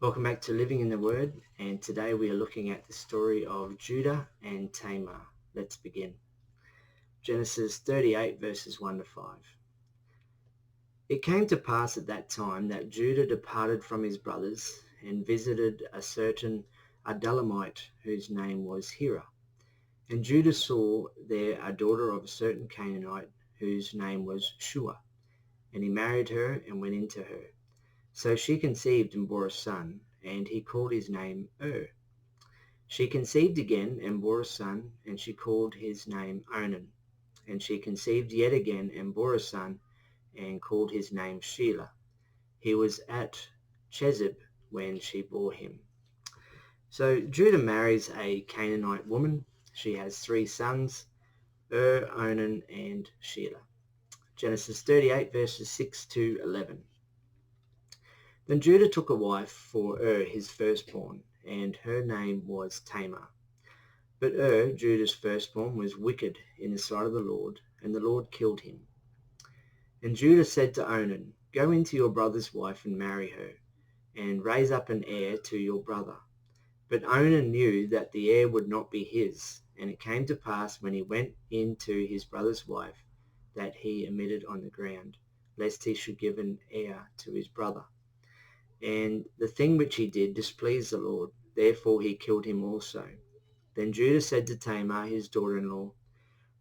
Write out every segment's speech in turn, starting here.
Welcome back to Living in the Word, and today we are looking at the story of Judah and Tamar. Let's begin. Genesis 38 verses 1 to 5. It came to pass at that time that Judah departed from his brothers and visited a certain Adullamite whose name was Hira. And Judah saw there a daughter of a certain Canaanite whose name was Shua, and he married her and went into her. So she conceived and bore a son, and he called his name She conceived again and bore a son, and she called his name Onan. And she conceived yet again and bore a son, and called his name Shelah. He was at Chezib when she bore him. So Judah marries a Canaanite woman. She has three sons, Onan, and Shelah. Genesis 38 verses 6 to 11. Then Judah took a wife for his firstborn, and her name was Tamar. But Judah's firstborn, was wicked in the sight of the Lord, and the Lord killed him. And Judah said to Onan, Go into your brother's wife and marry her, and raise up an heir to your brother. But Onan knew that the heir would not be his, and it came to pass when he went in to his brother's wife that he emitted on the ground, lest he should give an heir to his brother. And the thing which he did displeased the Lord, therefore he killed him also. Then Judah said to Tamar, his daughter-in-law,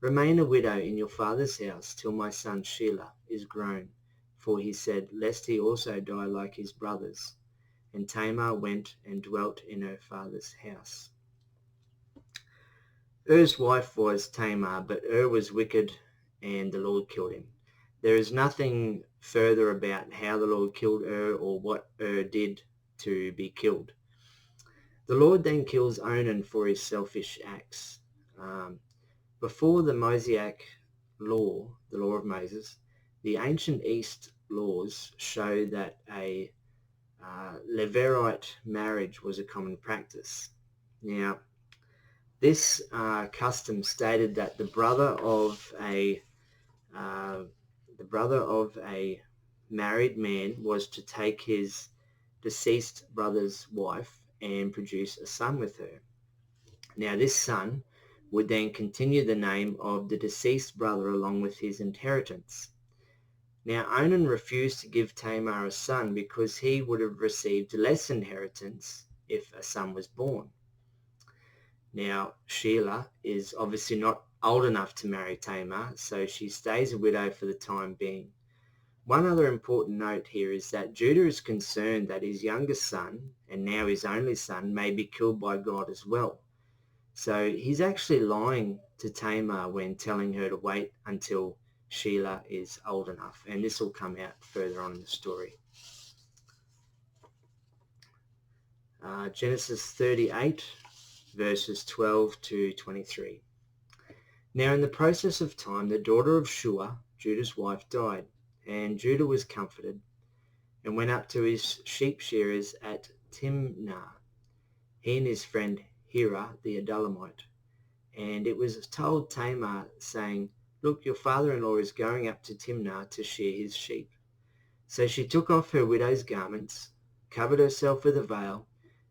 Remain a widow in your father's house till my son Shelah is grown. For he said, lest he also die like his brothers. And Tamar went and dwelt in her father's house. Wife was Tamar, but was wicked, and the Lord killed him. There is nothing further about how the Lord killed or what did to be killed. The Lord then kills Onan for his selfish acts. Before the Mosaic law, the law of Moses, the ancient East laws show that a Levirate marriage was a common practice. Now, this custom stated that the brother of a married man was to take his deceased brother's wife and produce a son with her. Now, this son would then continue the name of the deceased brother along with his inheritance. Now, Onan refused to give Tamar a son because he would have received less inheritance if a son was born. Now, Shelah is obviously not old enough to marry Tamar, so she stays a widow for the time being. One other important note here is that Judah is concerned that his youngest son, and now his only son, may be killed by God as well. So he's actually lying to Tamar when telling her to wait until Shelah is old enough, and this will come out further on in the story. Genesis 38 verses 12 to 23. Now in the process of time, the daughter of Shua, Judah's wife, died, and Judah was comforted and went up to his sheep shearers at Timnah, he and his friend Hira the Adullamite. And it was told Tamar, saying, Look, your father-in-law is going up to Timnah to shear his sheep. So she took off her widow's garments, covered herself with a veil,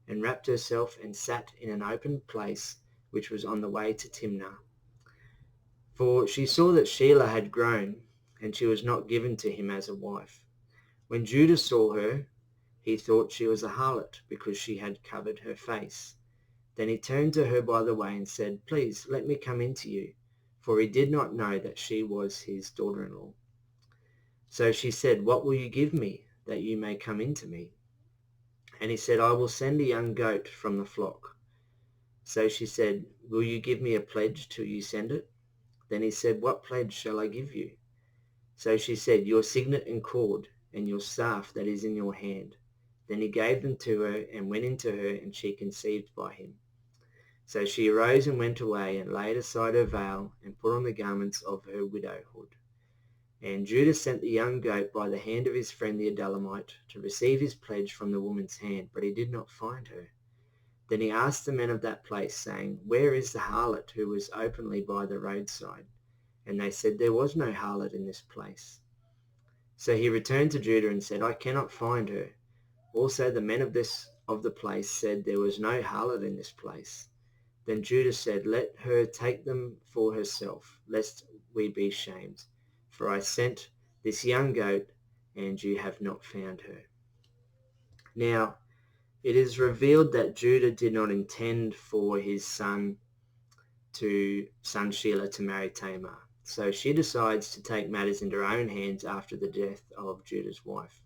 and wrapped herself and sat in an open place which was on the way to Timnah. For she saw that Shelah had grown, and she was not given to him as a wife. When Judah saw her, he thought she was a harlot, because she had covered her face. Then he turned to her by the way and said, Please let me come in to you, for he did not know that she was his daughter-in-law. So she said, What will you give me, that you may come in to me? And he said, I will send a young goat from the flock. So she said, Will you give me a pledge till you send it? Then he said, What pledge shall I give you? So she said, Your signet and cord, and your staff that is in your hand. Then he gave them to her, and went into her, and she conceived by him. So she arose and went away, and laid aside her veil, and put on the garments of her widowhood. And Judah sent the young goat by the hand of his friend the Adullamite to receive his pledge from the woman's hand, but he did not find her. Then he asked the men of that place, saying, Where is the harlot who was openly by the roadside? And they said, There was no harlot in this place. So he returned to Judah and said, I cannot find her. Also the men of the place said there was no harlot in this place. Then Judah said, let her take them for herself, lest we be shamed. For I sent this young goat, and you have not found her. Now, it is revealed that Judah did not intend for his son Shelah to marry Tamar. So she decides to take matters into her own hands after the death of Judah's wife.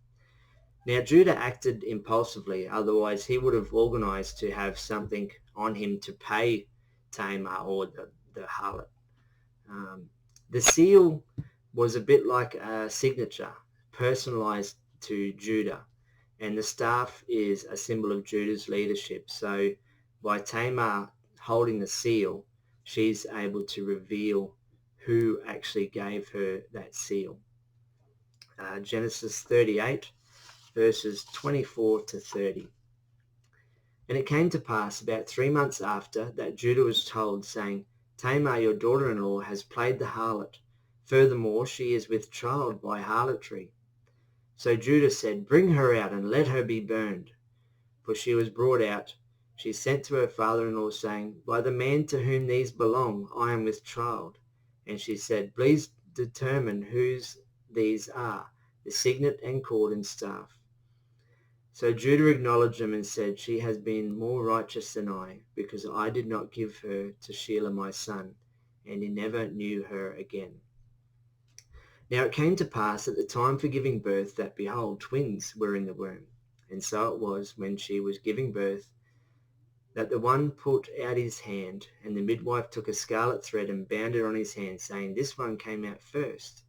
Now, Judah acted impulsively, otherwise he would have organized to have something on him to pay Tamar or the harlot. The seal was a bit like a signature, personalized to Judah, and the staff is a symbol of Judah's leadership. So by Tamar holding the seal, she's able to reveal who actually gave her that seal. Genesis 38 verses 24 to 30. And it came to pass about 3 months after that Judah was told, saying, Tamar, your daughter-in-law, has played the harlot. Furthermore, she is with child by harlotry. So Judah said, bring her out and let her be burned. For she was brought out. She sent to her father-in-law, saying, by the man to whom these belong, I am with child. And she said, please determine whose these are, the signet and cord and staff. So Judah acknowledged them and said, she has been more righteous than I, because I did not give her to Shelah my son, and he never knew her again. Now it came to pass at the time for giving birth that, behold, twins were in the womb. And so it was, when she was giving birth, that the one put out his hand, and the midwife took a scarlet thread and bound it on his hand, saying, this one came out first.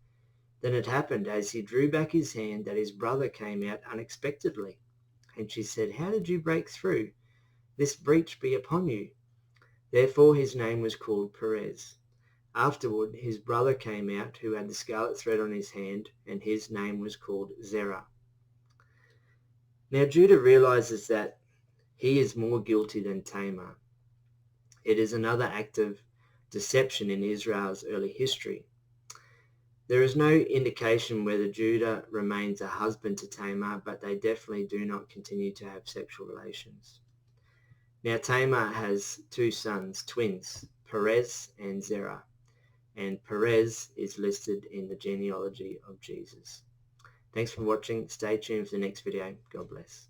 Then it happened, as he drew back his hand, that his brother came out unexpectedly. And she said, how did you break through? This breach be upon you. Therefore his name was called Perez. Afterward his brother came out, who had the scarlet thread on his hand, and his name was called Zerah. Now Judah realizes that he is more guilty than Tamar. It is another act of deception in Israel's early history. There is no indication whether Judah remains a husband to Tamar, but they definitely do not continue to have sexual relations. Now Tamar has 2 sons, twins, Perez and Zerah, and Perez is listed in the genealogy of Jesus. Thanks for watching. Stay tuned for the next video. God bless.